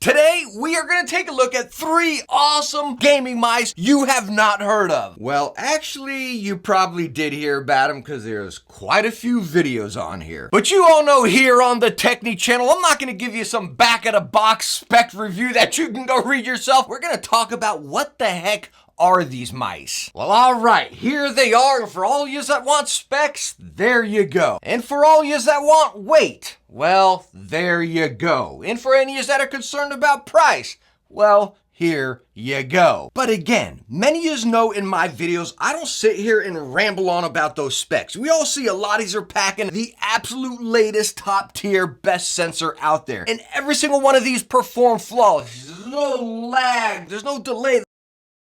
Today, we are going to take a look at 3 awesome gaming mice you have not heard of. Well, actually, you probably did hear about them because there's quite a few videos on here. But you all know here on the Techne channel, I'm not going to give you some back-of-the-box spec review that you can go read yourself. We're going to talk about what the heck are these mice. Well, all right, here they are. And for all yous that want specs, there you go. And for all yous that want weight, well, there you go. And for any of yous that are concerned about price, well, here you go. But again, many of yous know in my videos, I don't sit here and ramble on about those specs. We all see a lot of these are packing the absolute latest top tier best sensor out there. And every single one of these perform flawless. There's no lag, there's no delay.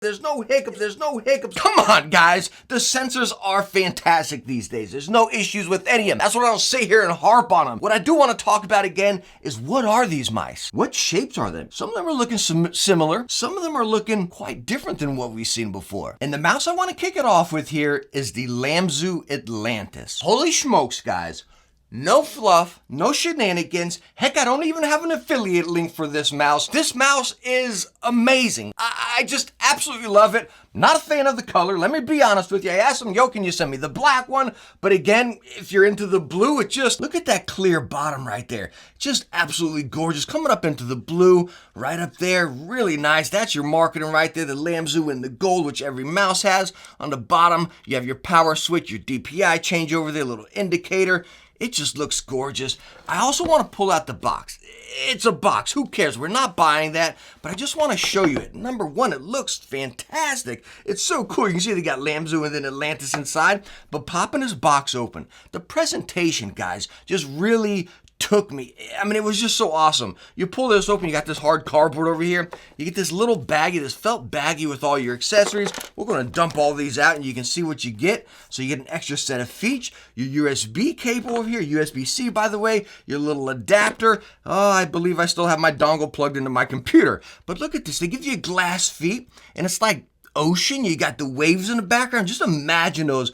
There's no hiccups. Come on, guys. The sensors are fantastic these days. There's no issues with any of them. That's what I don't sit here and harp on them. What I do want to talk about again is what are these mice? What shapes are they? Some of them are looking similar. Some of them are looking quite different than what we've seen before. And the mouse I want to kick it off with here is the Lamzu Atlantis. Holy smokes, guys. No fluff, no shenanigans. Heck, I don't even have an affiliate link for this mouse. This mouse is amazing. I just absolutely love it. Not a fan of the color. Let me be honest with you. I asked them, yo, can you send me the black one? But again, if you're into the blue, it just, look at that clear bottom right there. Just absolutely gorgeous. Coming up into the blue, right up there. Really nice. That's your marketing right there. The Lamzu and the gold, which every mouse has. On the bottom, you have your power switch, your DPI changeover there, little indicator. It just looks gorgeous. I also want to pull out the box. It's a box. Who cares? We're not buying that, but I just want to show you it. Number one, it looks fantastic. It's so cool. You can see they got Lamzu and then Atlantis inside, but popping this box open, the presentation, guys, just really took me. I mean, it was just so awesome. You pull this open, you got this hard cardboard over here. You get this little baggie, this felt baggie with all your accessories. We're going to dump all these out and you can see what you get. So you get an extra set of feet, your USB cable over here, USB-C, by the way, your little adapter. Oh, I believe I still have my dongle plugged into my computer. But look at this. They give you glass feet and it's like ocean. You got the waves in the background. Just imagine those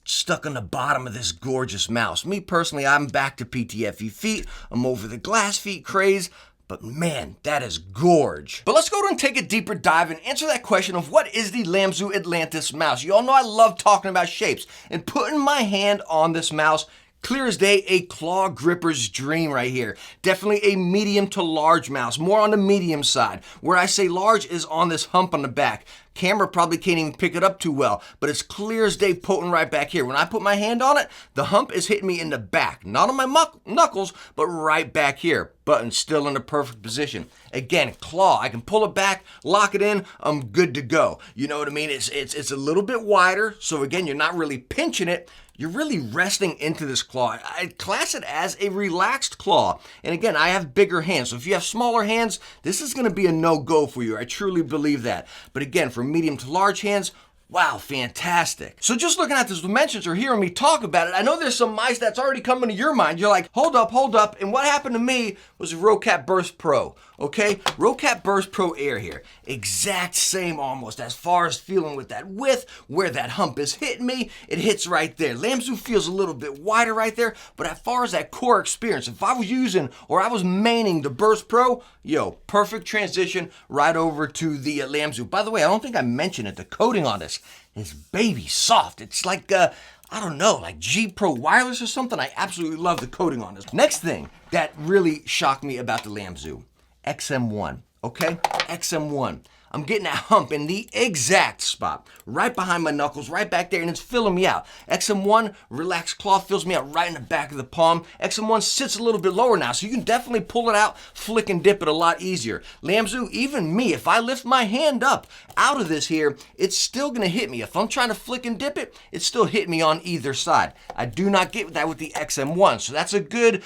stuck on the bottom of this gorgeous mouse. Me personally, I'm back to PTFE feet. I'm over the glass feet craze, but man, that is gorge. But let's go and take a deeper dive and answer that question of what is the Lamzu Atlantis mouse. You all know I love talking about shapes, and putting my hand on this mouse, clear as day, a claw gripper's dream right here. Definitely a medium to large mouse, more on the medium side. Where I say large is on this hump on the back. Camera probably can't even pick it up too well, but it's clear as day potent right back here. When I put my hand on it, the hump is hitting me in the back. Not on my knuckles, but right back here. Button still in the perfect position. Again, claw, I can pull it back, lock it in, I'm good to go. You know what I mean? It's a little bit wider, so again, you're not really pinching it. You're really resting into this claw. I'd class it as a relaxed claw. And again, I have bigger hands. So if you have smaller hands, this is going to be a no-go for you. I truly believe that. But again, for medium to large hands, wow, fantastic. So just looking at the dimensions or hearing me talk about it, I know there's some mice that's already coming to your mind. You're like, hold up. And what happened to me was a Roccat Burst Pro, okay? Roccat Burst Pro Air here. Exact same almost as far as feeling with that width, where that hump is hitting me, it hits right there. Lamzu feels a little bit wider right there, but as far as that core experience, if I was using or I was maining the Burst Pro, yo, perfect transition right over to the Lamzu. By the way, I don't think I mentioned it, the coating on this is baby soft. It's like, I don't know, like G Pro Wireless or something. I absolutely love the coating on this. Next thing that really shocked me about the Lamzu, XM1, okay? XM1. I'm getting that hump in the exact spot, right behind my knuckles, right back there, and it's filling me out. XM1, relaxed claw, fills me out right in the back of the palm. XM1 sits a little bit lower now, so you can definitely pull it out, flick and dip it a lot easier. Lamzu, even me, if I lift my hand up out of this here, it's still gonna hit me. If I'm trying to flick and dip it, it's still hitting me on either side. I do not get that with the XM1, so that's a good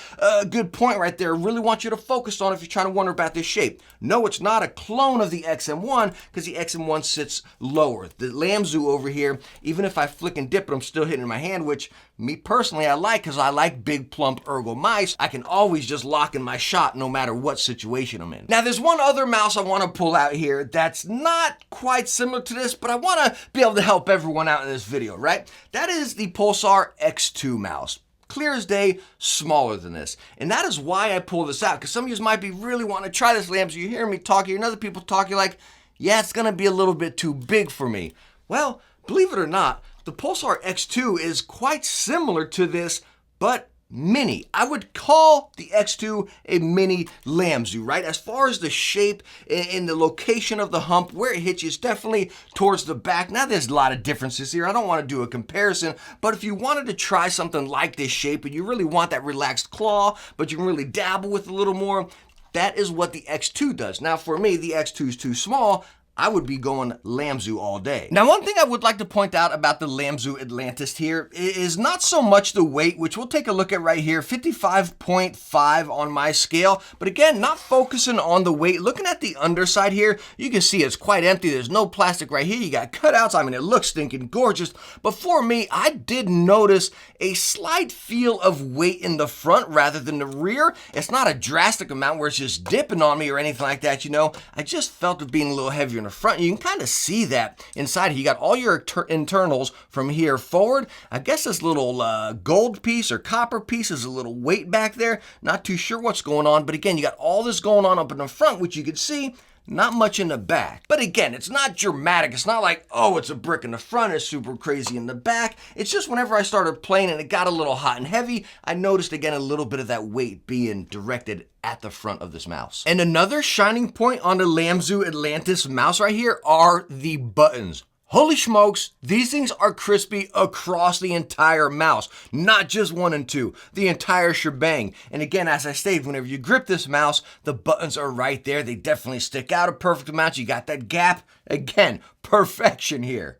point right there. I really want you to focus on if you're trying to wonder about this shape. No, it's not a clone of the XM1, because the XM1 sits lower. The Lamzu over here, even if I flick and dip it, I'm still hitting my hand, which me personally I like because I like big plump ergo mice. I can always just lock in my shot no matter what situation I'm in. Now there's one other mouse I want to pull out here that's not quite similar to this, but I want to be able to help everyone out in this video, right? That is the Pulsar X2 mouse. clear as day, smaller than this. And that is why I pull this out, because some of you might be really wanting to try this Lamzu. You hear me talking, and other people talking like, yeah, it's gonna be a little bit too big for me. Well, believe it or not, the Pulsar X2 is quite similar to this, but mini. I would call the X2 a mini Lamzu, right? As far as the shape and the location of the hump, where it hits you is definitely towards the back. Now, there's a lot of differences here. I don't want to do a comparison, but if you wanted to try something like this shape and you really want that relaxed claw, but you can really dabble with a little more, that is what the X2 does. Now, for me, the X2 is too small. I would be going Lamzu all day. Now, one thing I would like to point out about the Lamzu Atlantis here is not so much the weight, which we'll take a look at right here, 55.5 on my scale. But again, not focusing on the weight. Looking at the underside here, you can see it's quite empty. There's no plastic right here. You got cutouts. I mean, it looks stinking gorgeous. But for me, I did notice a slight feel of weight in the front rather than the rear. It's not a drastic amount where it's just dipping on me or anything like that, you know. I just felt it being a little heavier in the front. You can kind of see that inside here. You got all your internals from here forward. I guess this little gold piece or copper piece is a little weight back there. Not too sure what's going on, but again, you got all this going on up in the front, which you can see. Not much in the back. But again, it's not dramatic. It's not like, oh, it's a brick in the front, it's super crazy in the back. It's just whenever I started playing and it got a little hot and heavy, I noticed again a little bit of that weight being directed at the front of this mouse. And another shining point on the Lamzu Atlantis mouse right here are the buttons. Holy smokes, these things are crispy across the entire mouse, not just 1 and 2, the entire shebang. And again, as I stated, whenever you grip this mouse, the buttons are right there. They definitely stick out a perfect amount. You got that gap. Again, perfection here.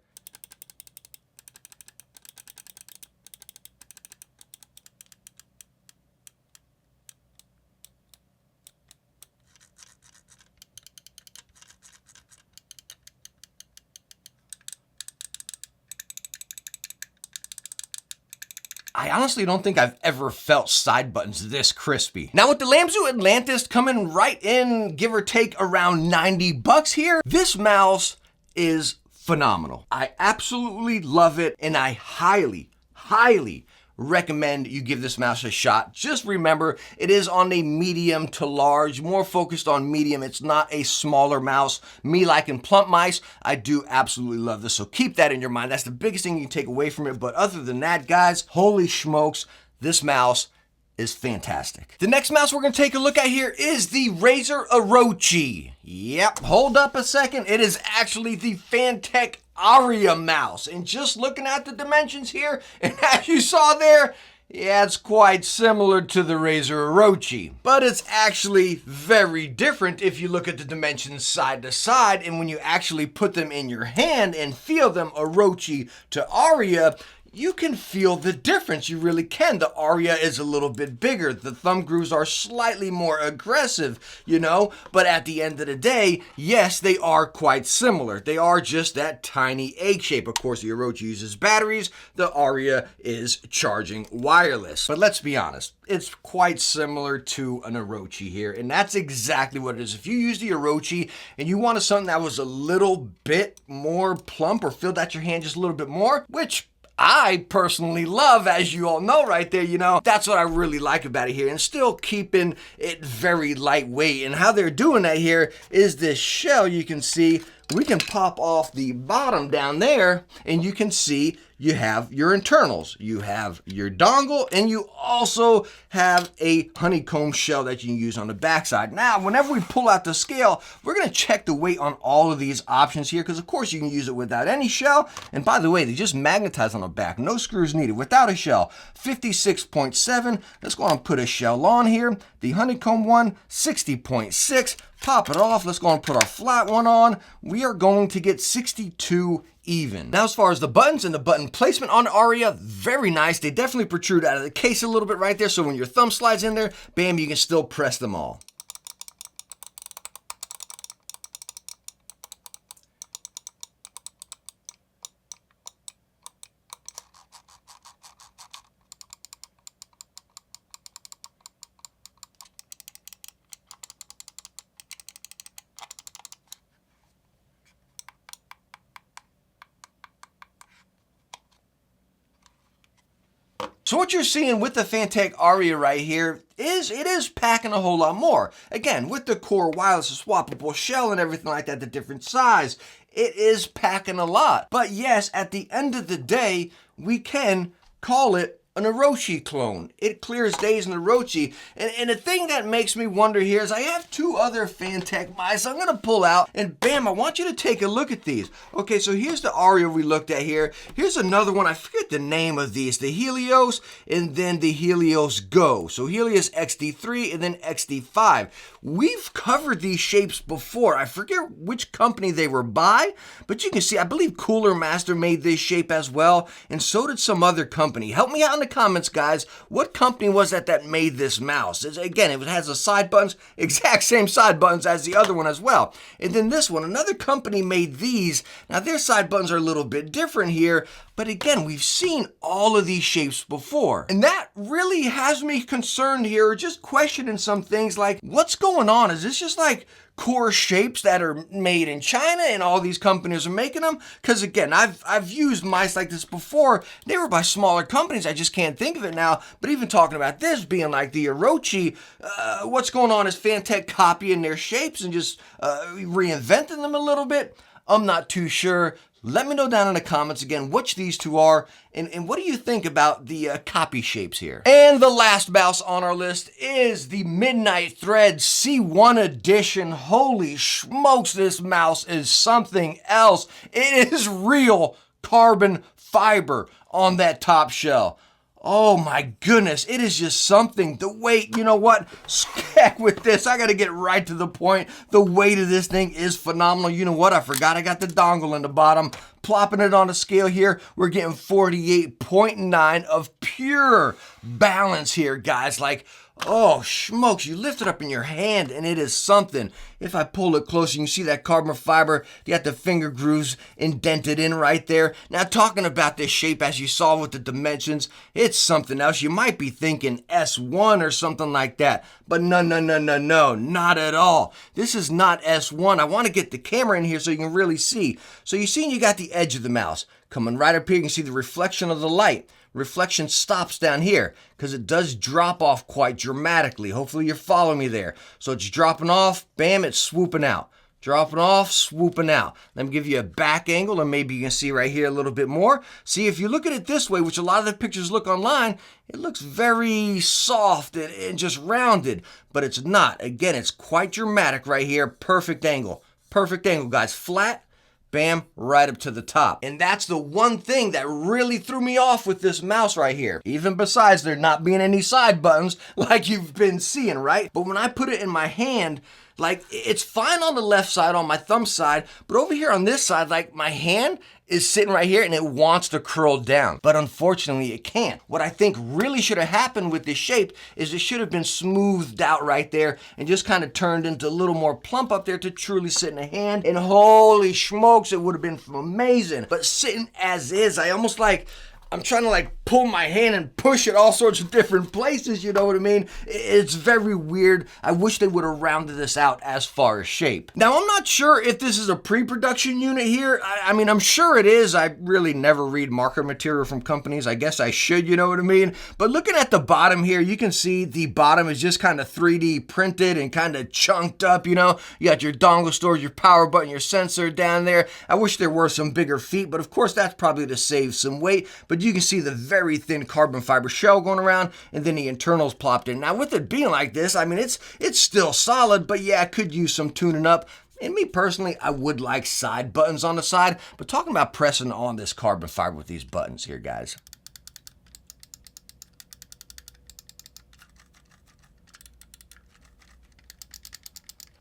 I honestly don't think I've ever felt side buttons this crispy. Now with the Lamzu Atlantis coming right in, give or take around 90 bucks here, this mouse is phenomenal. I absolutely love it, and I highly recommend you give this mouse a shot. Just remember, it is on a medium to large, more focused on medium. It's not a smaller mouse. Me liking plump mice, I do absolutely love this. So keep that in your mind. That's the biggest thing you can take away from it. But other than that, guys, holy smokes, this mouse is fantastic. The next mouse we're gonna take a look at here is the Razer Orochi. Yep, hold up a second. It is actually the Fantech Aria mouse. And just looking at the dimensions here, and as you saw there, yeah, it's quite similar to the Razer Orochi, but it's actually very different if you look at the dimensions side to side, and when you actually put them in your hand and feel them Orochi to Aria, you can feel the difference. You really can. The Aria is a little bit bigger. The thumb grooves are slightly more aggressive, you know, but at the end of the day, yes, they are quite similar. They are just that tiny egg shape. Of course, the Orochi uses batteries. The Aria is charging wireless. But let's be honest, it's quite similar to an Orochi here, and that's exactly what it is. If you use the Orochi and you wanted something that was a little bit more plump or filled out your hand just a little bit more, which I personally love, as you all know right there, you know, that's what I really like about it here, and still keeping it very lightweight. And how they're doing that here is this shell, you can see, we can pop off the bottom down there, and you can see you have your internals, you have your dongle, and you also have a honeycomb shell that you can use on the backside. Now, whenever we pull out the scale, we're gonna check the weight on all of these options here, because of course you can use it without any shell. And by the way, they just magnetize on the back, no screws needed, without a shell. 56.7, let's go on and put a shell on here. The honeycomb one, 60.6. Pop it off. Let's go and put our flat one on. We are going to get 62 even. Now, as far as the buttons and the button placement on Aria, very nice. They definitely protrude out of the case a little bit right there. So when your thumb slides in there, bam, you can still press them all. So what you're seeing with the Fantech Aria right here is it is packing a whole lot more. Again, with the core wireless swappable shell and everything like that, the different size, it is packing a lot. But yes, at the end of the day, we can call it an Orochi clone. It clears days in Orochi. And the thing that makes me wonder here is I have two other Fantech mice I'm gonna pull out, and bam, I want you to take a look at these. Okay, so here's the Aria we looked at here. Here's another one, I forget the name of these, the Helios and then the Helios Go. So Helios XD3 and then XD5. We've covered these shapes before. I forget which company they were by, but you can see, I believe Cooler Master made this shape as well, and so did some other company. Help me out in the comments, guys. What company was that made this mouse? Again, it has the side buttons, exact same side buttons as the other one as well. And then this one, another company made these. Now their side buttons are a little bit different here, but again, we've seen all of these shapes before. And that really has me concerned here, or just questioning some things like, what's going on? Is this just like core shapes that are made in China and all these companies are making them? Because again, I've used mice like this before. They were by smaller companies. I just can't think of it now. But even talking about this being like the Orochi, what's going on is Fantech copying their shapes and just reinventing them a little bit. I'm not too sure. Let me know down in the comments again which these two are, and what do you think about the copy shapes here? And the last mouse on our list is the Midnight Thread C1 edition. Holy smokes, this mouse is something else. It is real carbon fiber on that top shell. Oh my goodness, it is just something. The weight, you know what? Heck with this, I gotta get right to the point. The weight of this thing is phenomenal. You know what? I forgot I got the dongle in the bottom. Plopping it on a scale here, we're getting 48.9 of pure balance here, guys. Like, oh, smokes, you lift it up in your hand and it is something. If I pull it closer, you can see that carbon fiber. You got the finger grooves indented in right there. Now, talking about this shape, as you saw with the dimensions, it's something else. You might be thinking S1 or something like that, but no, not at all. This is not S1. I want to get the camera in here so you can really see. So you see you got the edge of the mouse. Coming right up here, you can see the reflection of the light. Reflection stops down here because it does drop off quite dramatically. Hopefully you're following me there. So it's dropping off, bam, it's swooping out. Dropping off, swooping out. Let me give you a back angle, and maybe you can see right here a little bit more. See, if you look at it this way, which a lot of the pictures look online, it looks very soft and just rounded, but it's not. Again, it's quite dramatic right here. Perfect angle. Perfect angle, guys. Flat. Bam, right up to the top. And that's the one thing that really threw me off with this mouse right here. Even besides there not being any side buttons like you've been seeing, right? But when I put it in my hand, like, it's fine on the left side, on my thumb side, but over here on this side, like, my hand is sitting right here and it wants to curl down. But unfortunately, it can't. What I think really should have happened with this shape is it should have been smoothed out right there and just kind of turned into a little more plump up there to truly sit in a hand. And holy smokes, it would have been amazing. But sitting as is, I almost like, I'm trying to like pull my hand and push it all sorts of different places, you know what I mean? It's very weird. I wish they would have rounded this out as far as shape. Now, I'm not sure if this is a pre-production unit here. I mean, I'm sure it is. I really never read marker material from companies. I guess I should, you know what I mean? But looking at the bottom here, you can see the bottom is just kind of 3D printed and kind of chunked up, you know? You got your dongle storage, your power button, your sensor down there. I wish there were some bigger feet, but of course that's probably to save some weight. But you can see the very thin carbon fiber shell going around, and then the internals plopped in. Now, with it being like this, I mean, it's still solid, but yeah, I could use some tuning up. And me personally, I would like side buttons on the side, but talking about pressing on this carbon fiber with these buttons here, guys.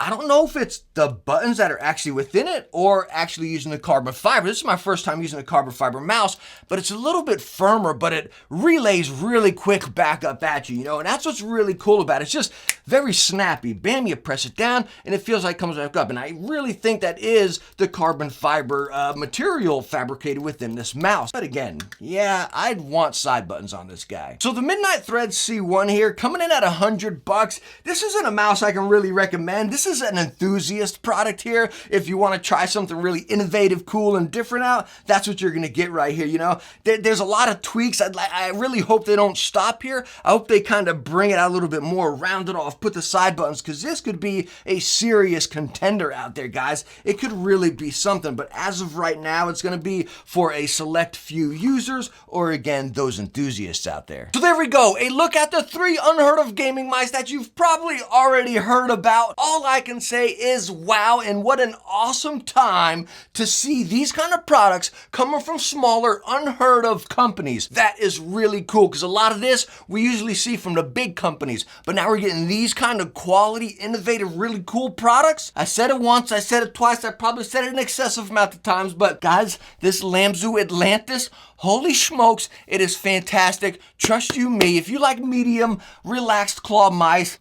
I don't know if it's the buttons that are actually within it or actually using the carbon fiber. This is my first time using a carbon fiber mouse, but it's a little bit firmer, but it relays really quick back up at you, you know, and that's what's really cool about it. It's just very snappy. Bam, you press it down and it feels like it comes back up. And I really think that is the carbon fiber material fabricated within this mouse. But again, yeah, I'd want side buttons on this guy. So the Midnight Thread C1 here, coming in at $100. This isn't a mouse I can really recommend. This is is an enthusiast product here. If you want to try something really innovative, cool, and different out, that's what you're going to get right here. You know, there's a lot of tweaks. I really hope they don't stop here. I hope they kind of bring it out a little bit more, round it off, put the side buttons, because this could be a serious contender out there, guys. It could really be something, but as of right now, it's going to be for a select few users, or again, those enthusiasts out there. So there we go, a look at the 3 unheard of gaming mice that you've probably already heard about. All I can say is wow, and what an awesome time to see these kind of products coming from smaller, unheard of companies. That is really cool, because a lot of this we usually see from the big companies, but now we're getting these kind of quality, innovative, really cool products. I said it once, I said it twice, I probably said it an excessive amount of times, but guys, this Lamzu Atlantis, holy smokes, it is fantastic. Trust you me, if you like medium, relaxed claw mice,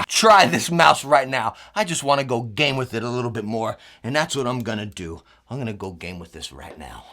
try this mouse right now. I just want to go game with it a little bit more, and that's what I'm gonna do. I'm gonna go game with this right now.